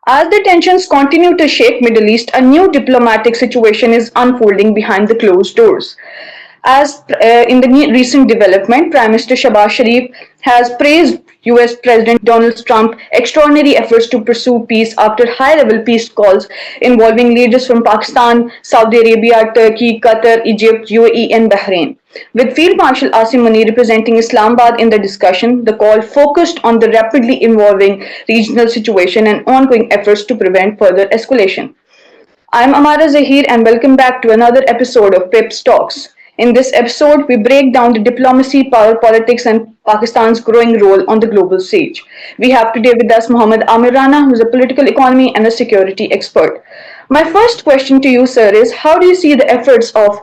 As the tensions continue to shake Middle East, a new diplomatic situation is unfolding behind the closed doors. As in the recent development, Prime Minister Shahbaz Sharif has praised US President Donald Trump's extraordinary efforts to pursue peace after high level peace calls involving leaders from Pakistan, Saudi Arabia, Turkey, Qatar, Egypt, UAE, and Bahrain. With Field Marshal Asim Munir representing Islamabad in the discussion, the call focused on the rapidly evolving regional situation and ongoing efforts to prevent further escalation. I'm Ammara Zaheer and welcome back to another episode of PIPS Talks. In this episode, we break down the diplomacy, power politics, and Pakistan's growing role on the global stage. We have today with us Mohammed Amir Rana, who is a political economy and a security expert. My first question to you, sir, is how do you see the efforts of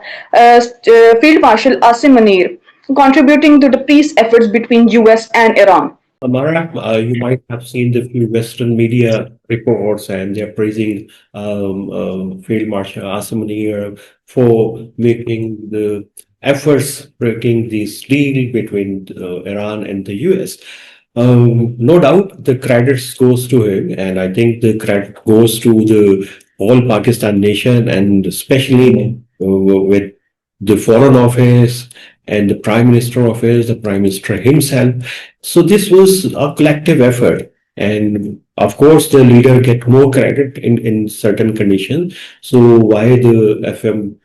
Field Marshal Asim Munir contributing to the peace efforts between US and Iran? Amara, you might have seen the few Western media reports, and they're praising Field Marshal Asim Munir for making the efforts breaking this deal between Iran and the US. No doubt the credit goes to him, and I think the credit goes to the whole Pakistan nation, and especially with the Foreign Office and the Prime Minister Office, the Prime Minister himself. So this was a collective effort. And of course, the leader get more credit in certain conditions. So why the FM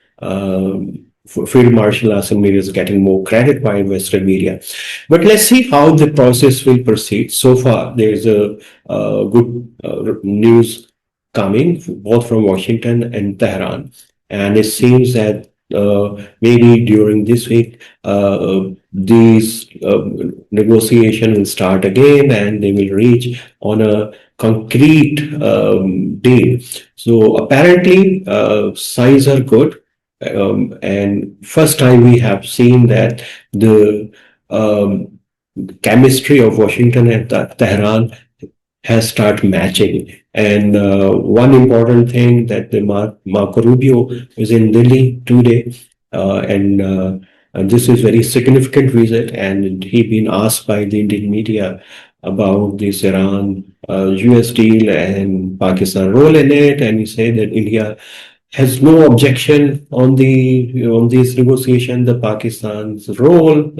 Field Marshal Asim Munir is getting more credit by Western media. But let's see how the process will proceed. So far, there's a good news coming both from Washington and Tehran. And it seems that maybe during this week, these negotiation will start again, and they will reach on a concrete deal. So apparently, signs are good, and first time we have seen that the chemistry of Washington and Tehran has started matching. And one important thing that the Marco Rubio is in Delhi today, and this is very significant visit, and he been asked by the Indian media about this Iran US deal and Pakistan role in it, and he said that India has no objection on this negotiation, the Pakistan's role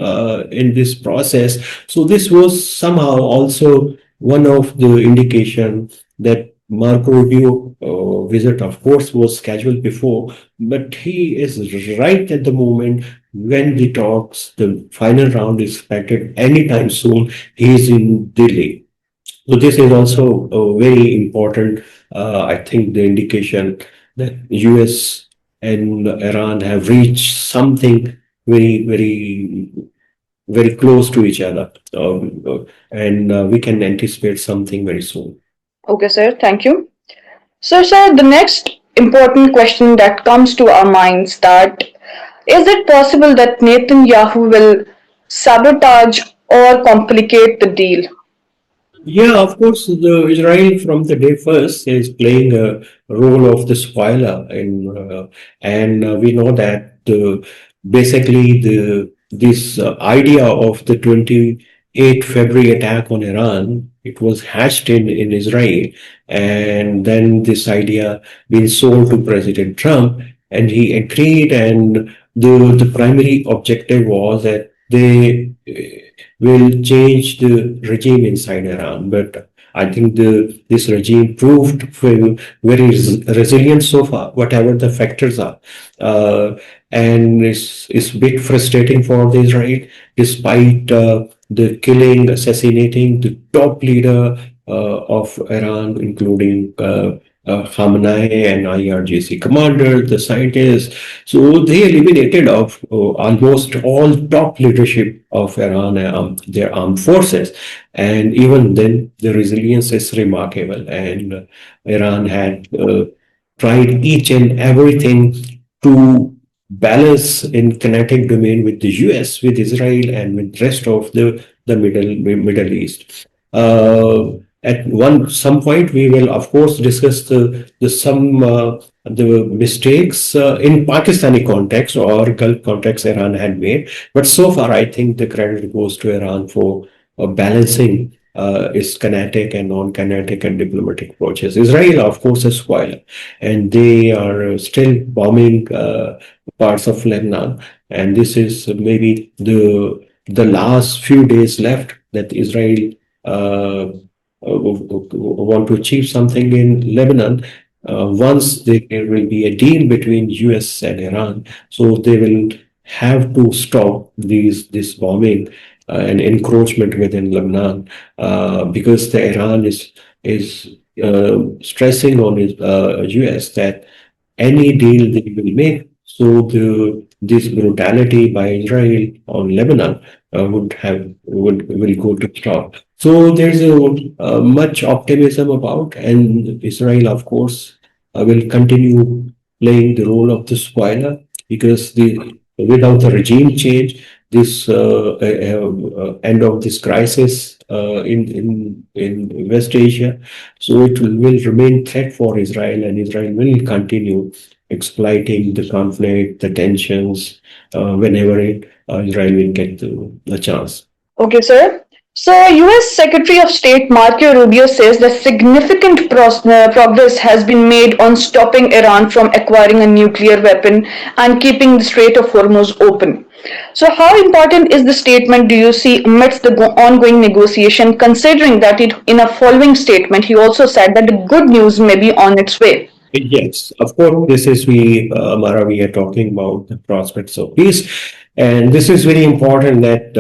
in this process. So this was somehow also one of the indication that Marco Rubio visit, of course, was scheduled before, but he is right at the moment when the talks, the final round is expected anytime soon. He is in Delhi. So this is also very important. I think the indication that US and Iran have reached something very, very, very close to each other, and we can anticipate something very soon. Okay, sir, thank you. So, sir, the next important question that comes to our minds that is it possible that Netanyahu will sabotage or complicate the deal? Yeah, of course, the Israel from the day first is playing a role of the spoiler, and we know that basically this idea of the 28th February attack on Iran, it was hatched in Israel, and then this idea been sold to President Trump, and he agreed, and the primary objective was that they will change the regime inside Iran. But I think this regime proved very resilient so far, whatever the factors are. And it's a bit frustrating for the Israel, despite the killing, assassinating the top leader of Iran, including Khamenei and IRGC commander, the scientists. So they eliminated of almost all top leadership of Iran, their armed forces. And even then, the resilience is remarkable. And Iran had tried each and everything to balance in kinetic domain with the US, with Israel, and with rest of the Middle East. At some point, we will of course discuss the mistakes in Pakistani context or Gulf context Iran had made. But so far, I think the credit goes to Iran for balancing is kinetic and non-kinetic and diplomatic approaches. Israel, of course, is spoiler, and they are still bombing parts of Lebanon. And this is maybe the last few days left that Israel want to achieve something in Lebanon. Once there will be a deal between US and Iran, so they will have to stop this bombing and encroachment within Lebanon because the Iran is stressing on US that any deal they will make, so this brutality by Israel on Lebanon would will go to stop. So there's much optimism about, and Israel, of course, will continue playing the role of the spoiler because the without the regime change, this end of this crisis in West Asia, so it will remain threat for Israel, and Israel will continue exploiting the conflict, the tensions, whenever Israel will get the chance. Okay, sir. So, US Secretary of State Marco Rubio says that significant progress has been made on stopping Iran from acquiring a nuclear weapon and keeping the Strait of Hormuz open. So, how important is the statement do you see amidst the ongoing negotiation, considering that in a following statement he also said that the good news may be on its way? Yes, of course, this is Ammara, we are talking about the prospects of peace. And this is very important that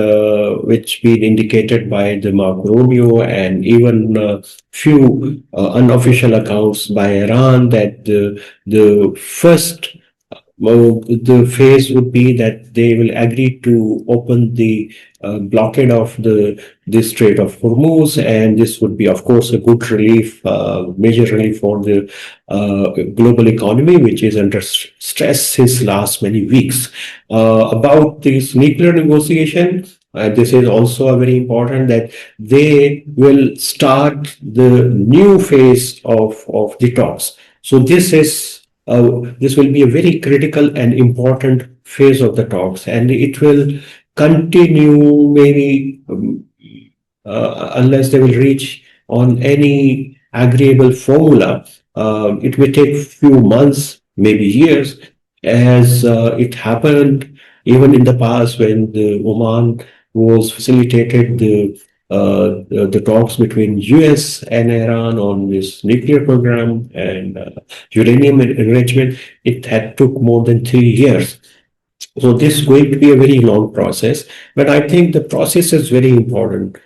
which been indicated by the Marco Rubio and even few unofficial accounts by Iran that the first well, the phase would be that they will agree to open the blockade of the Strait of Hormuz, and this would be, of course, a good relief, major relief for the global economy, which is under stress since last many weeks. About this nuclear negotiation, this is also a very important that they will start the new phase of the talks. So this will be a very critical and important phase of the talks, and it will continue maybe unless they will reach on any agreeable formula. It may take few months, maybe years, as it happened even in the past when the Oman was facilitated the talks between US and Iran on this nuclear program and uranium enrichment. It had took more than 3 years. So this is going to be a very long process, but I think the process is very important.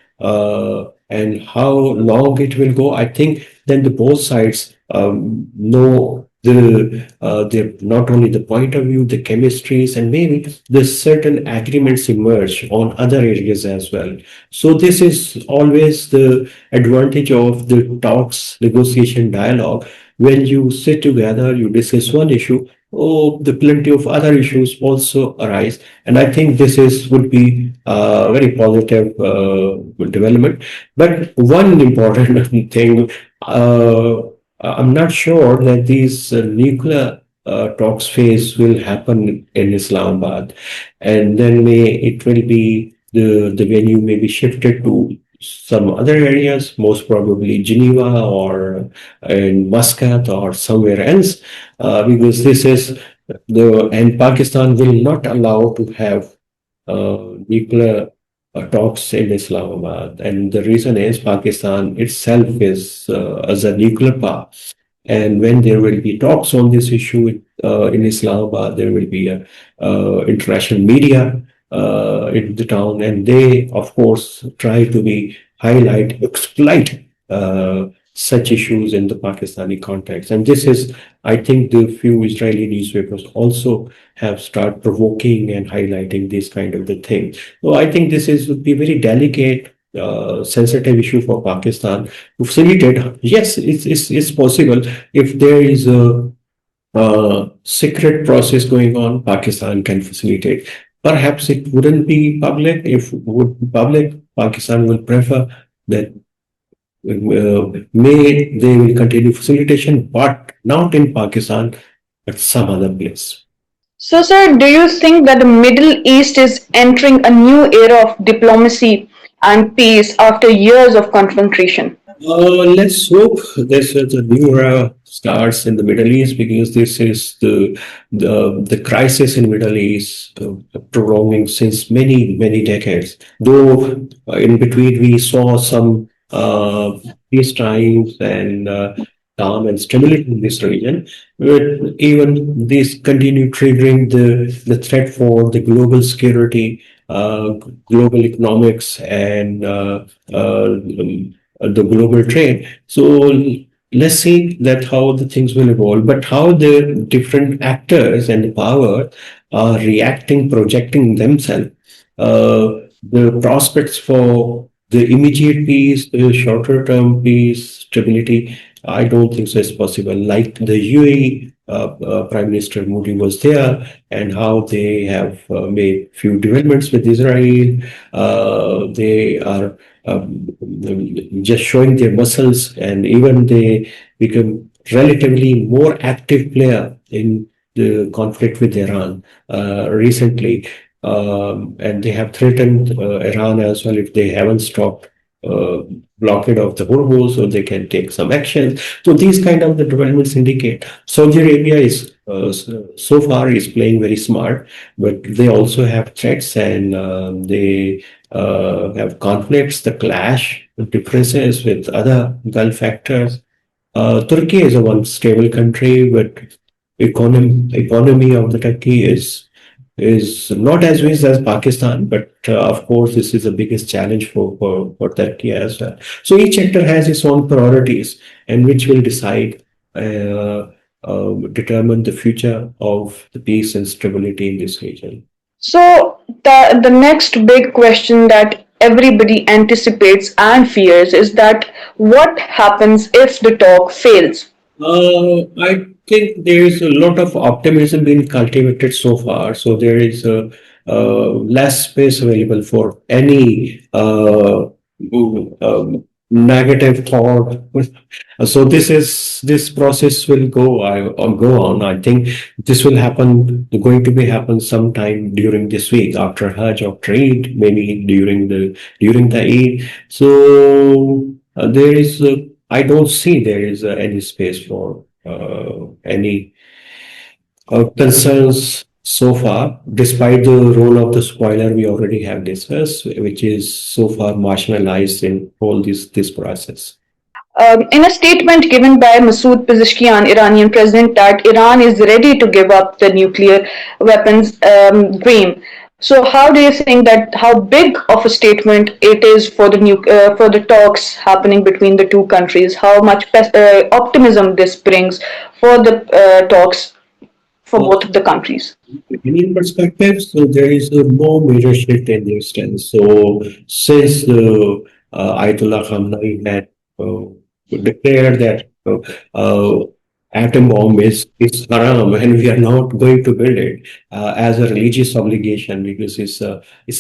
And how long it will go, I think then the both sides know the not only the point of view, the chemistries, and maybe the certain agreements emerge on other areas as well. So this is always the advantage of the talks, negotiation, dialogue. When you sit together, you discuss one issue, oh, the plenty of other issues also arise, and I think this is would be a very positive development. But one important thing, I'm not sure that these nuclear talks phase will happen in Islamabad, and then it will be the venue may be shifted to some other areas, most probably Geneva or in Muscat or somewhere else, because this is and Pakistan will not allow to have nuclear talks in Islamabad, and the reason is Pakistan itself is as a nuclear power. And when there will be talks on this issue in Islamabad, there will be a international media in the town, and they, of course, try to exploit such issues in the Pakistani context. And this is, I think, the few Israeli newspapers also have started provoking and highlighting this kind of the thing. So I think this is would be very delicate, sensitive issue for Pakistan to facilitate. Yes, it's possible if there is a secret process going on, Pakistan can facilitate. Perhaps it wouldn't be public. If it would be public, Pakistan will prefer that may they will continue facilitation, but not in Pakistan, but some other place. So, sir, do you think that the Middle East is entering a new era of diplomacy and peace after years of confrontation? Let's hope this is a new era starts in the Middle East because this is the crisis in Middle East prolonging since many decades. Though in between we saw some peace times and calm and stability in this region, but even this continue triggering the threat for the global security, global economics, and the global trade. So let's see that how the things will evolve, but how the different actors and the power are reacting, projecting themselves. The prospects for the immediate peace, the shorter term peace, stability, I don't think so is possible. Like the UAE Prime Minister Modi was there, and how they have made few developments with Israel. They are just showing their muscles, and even they become relatively more active player in the conflict with Iran recently. And they have threatened Iran as well if they haven't stopped uh, blockade of the Hormuz, so they can take some action. So these kind of the developments indicate Saudi Arabia is so far is playing very smart, but they also have threats, and they have conflicts, the clash, the differences with other Gulf actors. Turkey is a one stable country, but economy of the Turkey is not as big as Pakistan, but of course this is the biggest challenge for Turkey as well. So each actor has its own priorities, and which will decide determine the future of the peace and stability in this region. So the next big question that everybody anticipates and fears is that what happens if the talk fails? I think there is a lot of optimism being cultivated so far. So there is less space available for any negative thought. So this process will go on. I think this will going to be happen sometime during this week after Hajj or Eid, maybe during the Eid. So there is. I don't see there is any space for any concerns so far, despite the role of the spoiler we already have discussed, which is so far marginalized in all this process. In a statement given by Masoud Pezeshkian, Iranian president, that Iran is ready to give up the nuclear weapons dream. So, how do you think that how big of a statement it is for the talks happening between the two countries? How much optimism this brings for the talks for Uh, both of the countries? Indian perspective, so there is no major shift in their stance. So since the Ayatollah Khamenei had declared that atom bomb is haram and we are not going to build it as a religious obligation because it's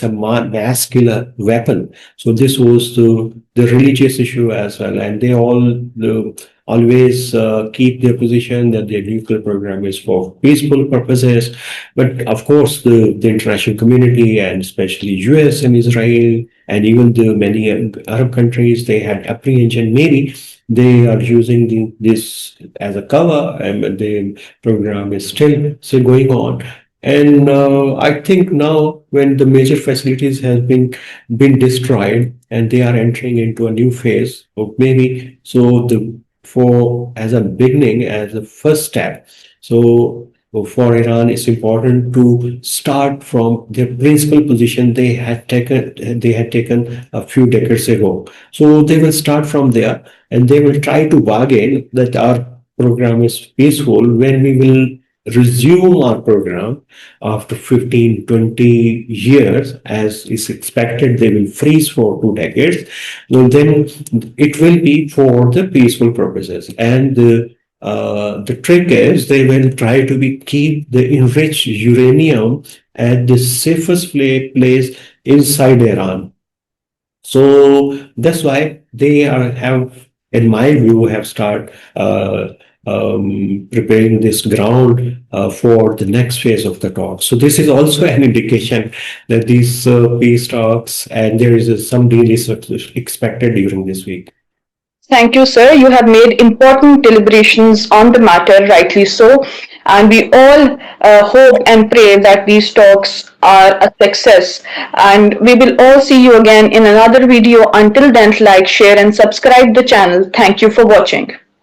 a mass killer weapon. So this was the religious issue as well, and they always keep their position that their nuclear program is for peaceful purposes. But of course, the international community, and especially US and Israel, and even the many Arab countries, they had apprehension. Maybe they are using this as a cover, and the program is still going on. And I think now, when the major facilities have been destroyed, and they are entering into a new phase, or maybe so the for as a beginning, as a first step. So for Iran, it's important to start from their principal position they had taken a few decades ago. So they will start from there, and they will try to bargain that our program is peaceful when we will resume our program after 15, 20 years, as is expected. They will freeze for 2 decades. Well, then it will be for the peaceful purposes. And the trick is they will try to keep the enriched uranium at the safest place inside Iran. So that's why they have in my view, have started preparing this ground for the next phase of the talks. So this is also an indication that these peace talks, and there is some deal is expected during this week. Thank you, sir. You have made important deliberations on the matter, rightly so. And we all hope and pray that these talks are a success. And we will all see you again in another video. Until then, like, share, and subscribe the channel. Thank you for watching.